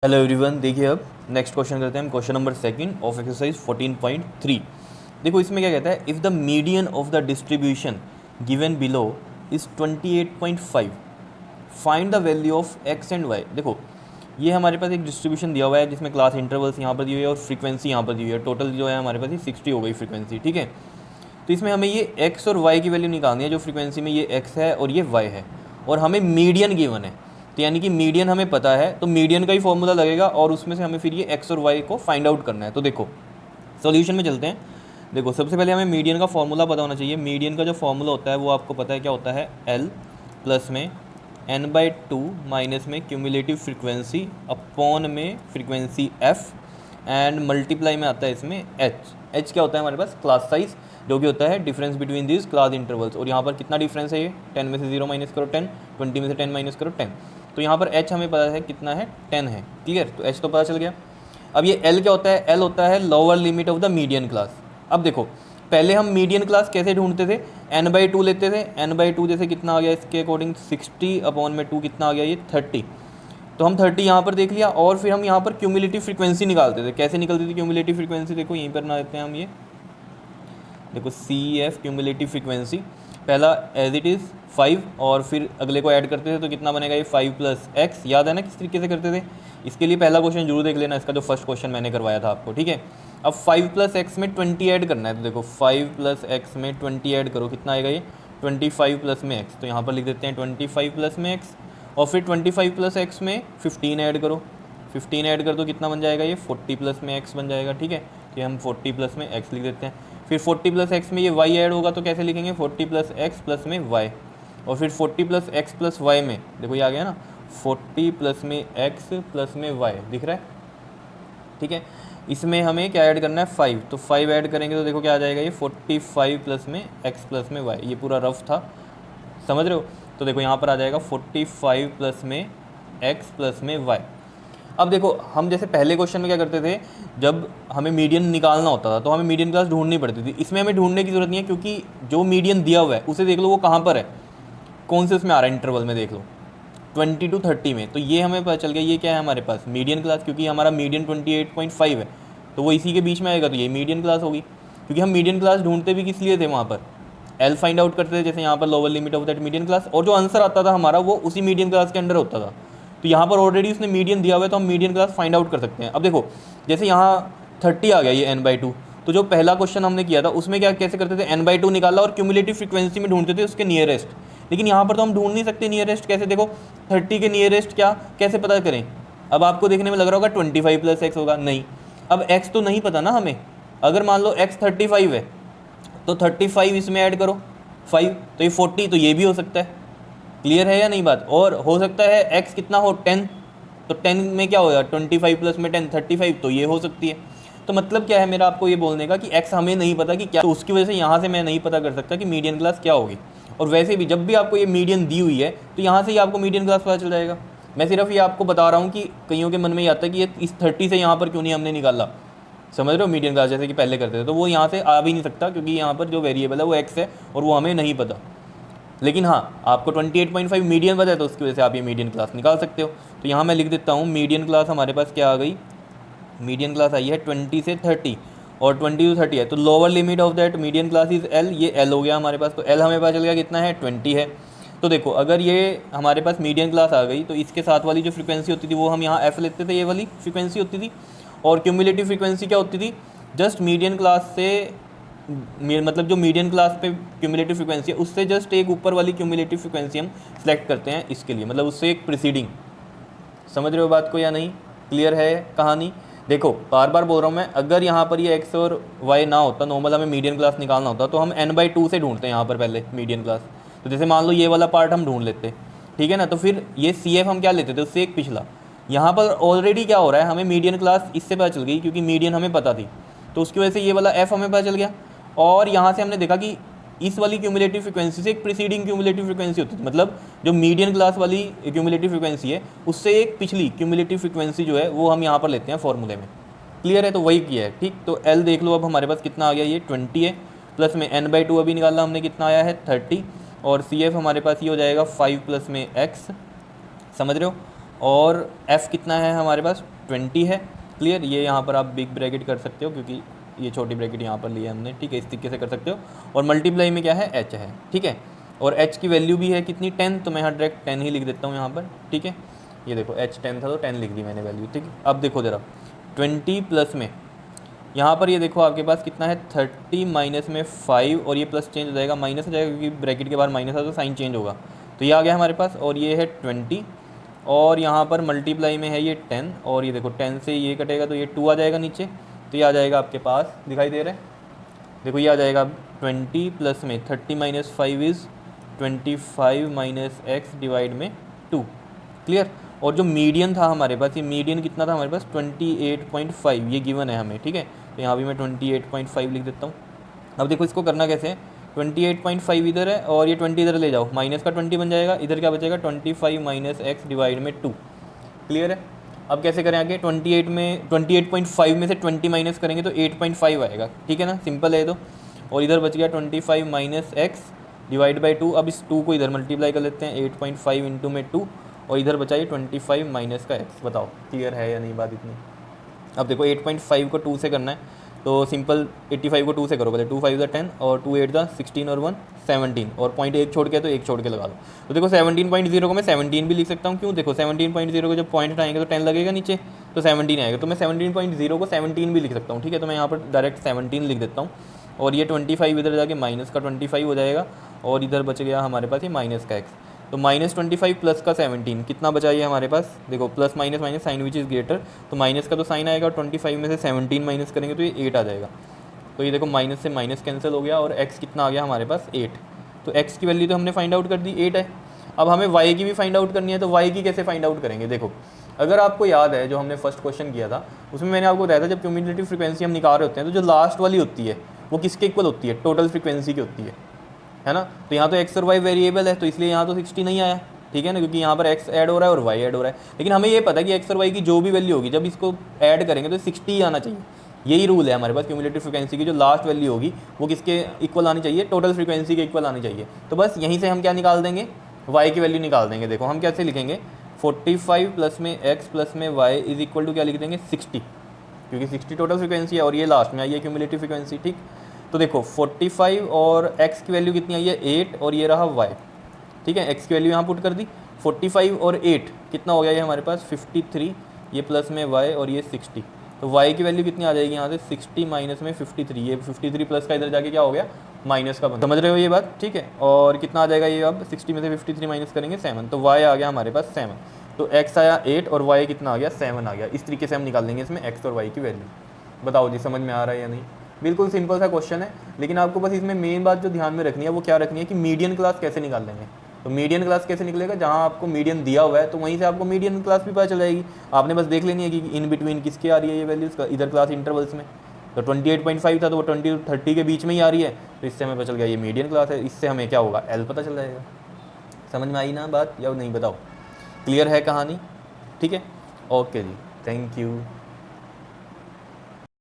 Hello everyone, देखिए अब next question करते हैं हम। Question number second of exercise 14.3। देखो इसमें क्या कहता है, if the median of the distribution given below is 28.5, find the value of X and Y. देखो ये हमारे पास एक डिस्ट्रीब्यूशन दिया हुआ है जिसमें क्लास इंटरवल्स यहाँ पर दी हुई है और फ्रीक्वेंसी यहाँ पर दी हुई है। टोटल जो है हमारे पास ये 60 हो गई फ्रीक्वेंसी, ठीक है। तो इसमें हमें ये एक्स और वाई की वैल्यू निकालनी है। जो फ्रीक्वेंसी में ये एक्स है और ये वाई है, और हमें मीडियन गिवन है, तो यानी कि मीडियन हमें पता है, तो मीडियन का ही फॉर्मूला लगेगा और उसमें से हमें फिर ये एक्स और वाई को फाइंड आउट करना है। तो देखो सॉल्यूशन में चलते हैं। देखो सबसे पहले हमें मीडियन का फॉर्मूला पता होना चाहिए। मीडियन का जो फॉर्मूला होता है वो आपको पता है क्या होता है, एल प्लस में n/2 माइनस में क्यूमुलेटिव फ्रीक्वेंसी अपॉन में फ्रीक्वेंसी एफ एंड मल्टीप्लाई में आता है इसमें एच क्या होता है हमारे पास, क्लास साइज, जो भी होता है difference between this class intervals. और यहाँ पर कितना डिफरेंस है, ये 10 में से 0 माइनस करो 10, 20 में से 10 माइनस करो 10। तो यहाँ पर h हमें पता है कितना है, 10 है। क्लियर, तो h तो पता चल गया। अब ये l क्या होता है, l होता है lower limit of the median class. अब देखो पहले हम मीडियन क्लास कैसे ढूंढते थे, n/2 लेते थे। n/2 जैसे कितना आ गया इसके अकॉर्डिंग 60 अपॉन में 2 कितना आ गया, ये 30। तो हम 30 यहाँ पर देख लिया, और फिर हम यहाँ पर क्यूमुलेटिव फ्रीक्वेंसी निकालते थे। कैसे निकलती थी क्यूमुलेटिव फ्रीक्वेंसी, देखो यहीं पर ना देते हैं हम, ये देखो CF क्यूमुलेटिव फ्रीक्वेंसी, पहला एज इट इज़ 5 और फिर अगले को ऐड करते थे तो कितना बनेगा, ये 5 + x। याद है ना किस तरीके से करते थे। इसके लिए पहला क्वेश्चन जरूर देख लेना, इसका जो फर्स्ट क्वेश्चन मैंने करवाया था आपको, ठीक है। अब 5 + x में 20 ऐड करना है, तो देखो 5 + x में 20 ऐड करो, कितना आएगा ये 25 प्लस में x। तो यहाँ पर लिख देते हैं 25 प्लस में x, और फिर 25 + x में 15 ऐड करो, 15 ऐड कर दो, कितना बन जाएगा ये 40 प्लस में x बन जाएगा, ठीक है। कि हम 40 प्लस में x लिख देते हैं। फिर 40 + x में ये y ऐड होगा, तो कैसे लिखेंगे 40 + x प्लस में y, और फिर 40 + x प्लस y में, देखो ये आ गया ना 40 प्लस में x प्लस में y, दिख रहा है, ठीक है। इसमें हमें क्या ऐड करना है 5, तो 5 ऐड करेंगे तो देखो क्या आ जाएगा, ये 45 प्लस में x प्लस में y। ये पूरा रफ था, समझ रहे हो। तो देखो यहाँ पर आ जाएगा 45 प्लस में x प्लस में y। अब देखो हम जैसे पहले क्वेश्चन में क्या करते थे, जब हमें मीडियन निकालना होता था तो हमें मीडियन क्लास ढूंढनी पड़ती थी। इसमें हमें ढूंढने की जरूरत नहीं है, क्योंकि जो मीडियन दिया हुआ है उसे देख लो वो कहाँ पर है, कौन से उसमें आ रहा है इंटरवल में, देख लो 20 to 30 में। तो ये हमें पता चल गया ये क्या है हमारे पास, मीडियन क्लास, क्योंकि हमारा मीडियन 28.5 है, तो वो इसी के बीच में आएगा, तो ये मीडियन क्लास होगी। क्योंकि हम मीडियन क्लास ढूंढते भी किस लिए थे, वहाँ पर एल फाइंड आउट करते थे, जैसे यहाँ पर lower limit of that median class, और जो आंसर आता था हमारा वो उसी मीडियन क्लास के अंडर होता था। तो यहाँ पर ऑलरेडी उसने मीडियन दिया हुआ है, तो हम मीडियन क्लास फाइंड आउट कर सकते हैं। अब देखो जैसे यहाँ 30 आ गया ये n/2, तो जो पहला क्वेश्चन हमने किया था उसमें क्या कैसे करते थे, n/2 निकाला और क्यूमुलेटिव फ्रीक्वेंसी में ढूंढते थे उसके नियरेस्ट। लेकिन यहाँ पर तो हम ढूंढ नहीं सकते नियरेस्ट, कैसे, देखो 30 के नियरेस्ट क्या कैसे पता करें। अब आपको देखने में लग रहा होगा 25 + x होगा, नहीं, अब x तो नहीं पता ना हमें। अगर मान लो x 35 है तो 35 इसमें ऐड करो 5, तो ये 40, तो ये भी हो सकता है। क्लियर है या नहीं बात। और हो सकता है x कितना हो 10, तो 10 में क्या होगा 25 प्लस में 10 35, तो ये हो सकती है। तो मतलब क्या है मेरा आपको ये बोलने का कि x हमें नहीं पता कि क्या, तो उसकी वजह से यहाँ से मैं नहीं पता कर सकता कि मीडियन क्लास क्या होगी। और वैसे भी जब भी आपको ये मीडियन दी हुई है तो यहाँ से ही आपको मीडियन क्लास पता चल जाएगा। मैं सिर्फ ये आपको बता रहा हूँ कि कईयों के मन में ये आता है कि ये इस 30 से यहाँ पर क्यों नहीं हमने निकाला, समझ रहे हो, मीडियन क्लास जैसे कि पहले करते थे, तो वो यहाँ से आ भी नहीं सकता, क्योंकि यहाँ पर जो वेरिएबल है वो x है और वो हमें नहीं पता। लेकिन हाँ आपको 28.5 मीडियन पता है, तो उसकी वजह से आप ये मीडियन क्लास निकाल सकते हो। तो यहाँ मैं लिख देता हूँ मीडियन क्लास हमारे पास क्या आ गई, मीडियन क्लास आई है 20 से 30, और 20 to 30 है, तो lower limit of that median class is L, ये L हो गया हमारे पास। तो L हमें पता चल गया कितना है 20 है। तो देखो अगर ये हमारे पास मीडियन क्लास आ गई तो इसके साथ वाली जो फ्रीक्वेंसी होती थी वो हम यहाँ F लेते थे, ये वाली फ्रीक्वेंसी होती थी। और क्यूमुलेटिव फ्रीक्वेंसी क्या होती थी, जस्ट मीडियन क्लास से मतलब जो मीडियन क्लास पे क्यूमुलेटिव फ्रीक्वेंसी है उससे जस्ट एक ऊपर वाली क्यूमुलेटिव फ्रीक्वेंसी हम सेलेक्ट करते हैं इसके लिए, मतलब उससे एक प्रीसीडिंग। समझ रहे हो बात को या नहीं, क्लियर है कहानी। देखो बार बार बोल रहा हूँ मैं, अगर यहाँ पर ये x और y ना होता, नॉर्मल हमें मीडियन क्लास निकालना होता, तो हम n/2 से ढूंढते हैं यहाँ पर पहले मीडियन क्लास। तो जैसे मान लो ये वाला पार्ट हम ढूंढ लेते, ठीक है ना, तो फिर ये CF हम क्या लेते थे, उससे एक पिछला। यहाँ पर ऑलरेडी क्या हो रहा है, हमें मीडियन क्लास इससे पता चल गई क्योंकि मीडियन हमें पता थी, तो उसकी वजह से ये वाला F हमें पता चल गया। और यहाँ से हमने देखा कि इस वाली क्यूमुलेटिव फ्रीक्वेंसी से एक प्रीसीडिंग क्यूमुलेटिव फ्रीक्वेंसी होती है, मतलब जो मीडियन क्लास वाली क्यूमुलेटिव फ्रीक्वेंसी है उससे एक पिछली क्यूमुलेटिव फ्रीक्वेंसी जो है वो हम यहाँ पर लेते हैं फॉर्मूले में। क्लियर है, तो वही किया है, ठीक। तो L देख लो अब हमारे पास कितना आ गया, ये 20 है, प्लस में n/2 अभी निकाला हमने, कितना आया है 30, और CF हमारे पास ये हो जाएगा 5 प्लस में x, समझ रहे हो। और एफ़ कितना है हमारे पास 20 है। क्लियर, ये यहाँ पर आप बिग ब्रैकेट कर सकते हो क्योंकि ये छोटी ब्रैकेट यहाँ पर ली है हमने, ठीक है, इस तरीके से कर सकते हो। और मल्टीप्लाई में क्या है, एच है, ठीक है। और एच की वैल्यू भी है कितनी, 10, तो मैं यहाँ डायरेक्ट 10 ही लिख देता हूँ यहाँ पर, ठीक है। ये देखो एच 10 था तो 10 लिख दी मैंने वैल्यू, ठीक है। अब देखो ज़रा 20 प्लस में यहाँ पर ये देखो आपके पास कितना है 30 माइनस में 5 और ये प्लस चेंज हो जाएगा, माइनस हो जाएगा क्योंकि ब्रैकेट के बाहर माइनस है तो साइन चेंज होगा। तो ये आ गया हमारे पास, और ये है 20 और यहाँ पर मल्टीप्लाई में है ये 10 और ये देखो 10 से ये कटेगा तो ये 2 आ जाएगा नीचे, तो ये आ जाएगा आपके पास, दिखाई दे रहा है, देखो ये आ जाएगा 20 प्लस में 30 minus 5 is 25 minus x divide में 2। क्लियर। और जो मीडियन था हमारे पास, ये मीडियन कितना था हमारे पास 28.5, ये गिवन है हमें, ठीक है। तो यहाँ भी मैं 28.5 लिख देता हूँ। अब देखो इसको करना कैसे है, 28.5 इधर है और ये 20 इधर ले जाओ, माइनस का 20 बन जाएगा, इधर क्या बचेगा 25 माइनस एक्स डिवाइड में 2। क्लियर है। अब कैसे करें आगे, 28.5 में से 20 माइनस करेंगे तो 8.5 आएगा, ठीक है ना, सिंपल है तो। और इधर बच गया 25 माइनस एक्स डिवाइड बाई 2। अब इस 2 को इधर मल्टीप्लाई कर लेते हैं, 8.5 इंटू में 2 और इधर बचा ये 25 माइनस का एक्स। बताओ क्लियर है या नहीं बात इतनी। अब देखो 8.5 को 2 से करना है तो सिंपल 85 को 2 से करो, पहले 2 5 10 और 2 8 16 और 1 17 और पॉइंट एक छोड़ के तो एक छोड़ के लगा दो। तो देखो 17.0 को मैं 17 भी लिख सकता हूँ, क्यों, देखो 17.0 को जब पॉइंट हटाएंगे तो 10 लगेगा नीचे तो 17 आएगा, तो मैं 17.0 को 17 भी लिख सकता हूँ, ठीक है। तो मैं यहाँ पर डायरेक्ट 17 लिख देता हूँ और ये 25 इधर जाके माइनस का 25 हो जाएगा और इधर बच गया हमारे पास ये माइनस का एक्स। तो -25 प्लस का 17 कितना बचा ये हमारे पास, देखो plus minus minus sign which is greater, तो माइनस का तो साइन आएगा और 25 में से 17 माइनस करेंगे तो ये 8 आ जाएगा। तो ये देखो माइनस से माइनस कैंसिल हो गया और x कितना आ गया हमारे पास 8। तो x की वैल्यू तो हमने फाइंड आउट कर दी 8 है। अब हमें y की भी फाइंड आउट करनी है, तो y की कैसे फाइंड आउट करेंगे, देखो अगर आपको याद है जो हमने फर्स्ट क्वेश्चन किया था उसमें मैंने आपको बताया था जब क्यूमुलेटिव फ्रीक्वेंसी हम निकाल रहे होते हैं तो जो लास्ट वाली होती है वो किसके इक्वल होती है, टोटल फ्रीक्वेंसी की होती है ना। तो यहाँ तो x और y वेरिएबल है तो इसलिए यहाँ तो 60 नहीं आया, ठीक है ना, क्योंकि यहाँ पर x ऐड हो रहा है और y ऐड हो रहा है। लेकिन हमें ये पता है कि x और y की जो भी वैल्यू होगी जब इसको ऐड करेंगे तो 60 ही आना चाहिए। यही रूल है हमारे पास, क्यूमुलेटिव फ्रीक्वेंसी की जो लास्ट वैल्यू होगी वो किसके इक्वल आनी चाहिए, टोटल फ्रीक्वेंसी के इक्वल आनी चाहिए। तो बस यहीं से हम क्या निकाल देंगे, y की वैल्यू निकाल देंगे। देखो हम कैसे लिखेंगे, 45 प्लस में x प्लस में y इज इक्वल टू क्या लिख देंगे 60, क्योंकि 60 टोटल फ्रीक्वेंसी है और ये लास्ट में आई है क्यूमुलेटिव फ्रीक्वेंसी, ठीक। तो देखो 45 और x की वैल्यू कितनी आई है 8 और ये रहा y, ठीक है। x की वैल्यू यहाँ पुट कर दी, 45 और 8 कितना हो गया ये हमारे पास 53, ये प्लस में y और ये 60, तो y की वैल्यू कितनी आ जाएगी यहाँ से 60 माइनस में 53, ये 53 प्लस का इधर जाके क्या हो गया माइनस का, समझ रहे हो ये बात, ठीक है। और कितना आ जाएगा ये, अब 60 में से 53 माइनस करेंगे 7, तो y आ गया हमारे पास 7, तो x आया 8 और y कितना आ गया 7 आ गया। इस तरीके से हम निकाल देंगे इसमें x और y की वैल्यू। बताओ जी समझ में आ रहा है या नहीं। बिल्कुल सिंपल सा क्वेश्चन है, लेकिन आपको बस इसमें मेन बात जो ध्यान में रखनी है वो क्या रखनी है कि मीडियन क्लास कैसे निकाल लेंगे। तो मीडियन क्लास कैसे निकलेगा, जहाँ आपको मीडियन दिया हुआ है तो वहीं से आपको मीडियन क्लास भी पता चल जाएगी। आपने बस देख लेनी है कि इन बिटवीन किसके आ रही है ये वैल्यूज़, इधर क्लास इंटरवल्स में। तो 28.5 था तो वो 20 30 के बीच में ही आ रही है, तो इससे हमें पता चल गया ये मीडियन क्लास है। इससे हमें क्या होगा, एल पता चल जाएगा। समझ में आई ना बात या नहीं, बताओ क्लियर है कहानी, ठीक है। ओके जी, थैंक यू।